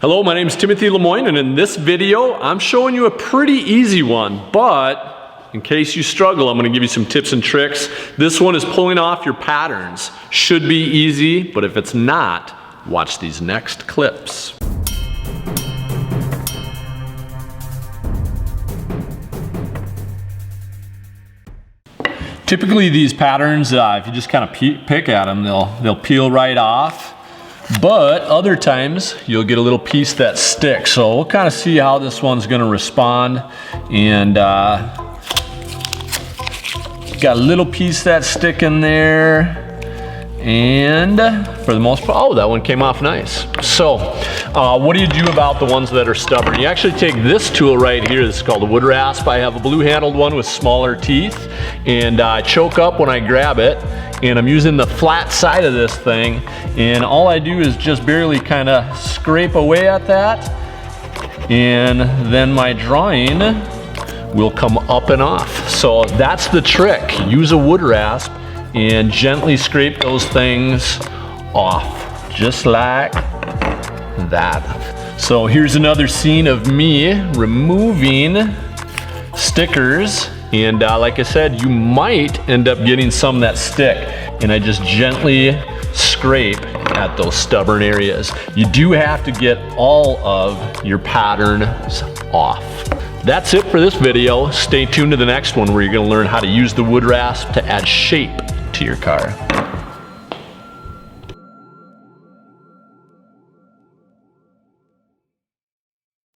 Hello, my name is Timothy Lemoyne, and in this video, I'm showing you a pretty easy one, but in case you struggle, I'm gonna give you some tips and tricks. This one is pulling off your patterns. Should be easy, but if it's not, watch these next clips. Typically these patterns, if you just kind of pick at them, they'll peel right off. But other times you'll get a little piece that sticks. So we'll kind of see how this one's gonna respond. And got a little piece that stick in there. And for the most part, oh, that one came off nice. So what do you do about the ones that are stubborn? You actually take this tool right here. This is called a wood rasp. I have a blue handled one with smaller teeth, and I choke up when I grab it. And I'm using the flat side of this thing, and all I do is just barely kind of scrape away at that, and then my drawing will come up and off. So that's the trick. Use a wood rasp and gently scrape those things off, just like that. So here's another scene of me removing stickers. And like I said, you might end up getting some that stick. And I just gently scrape at those stubborn areas. You do have to get all of your patterns off. That's it for this video. Stay tuned to the next one where you're gonna learn how to use the wood rasp to add shape to your car.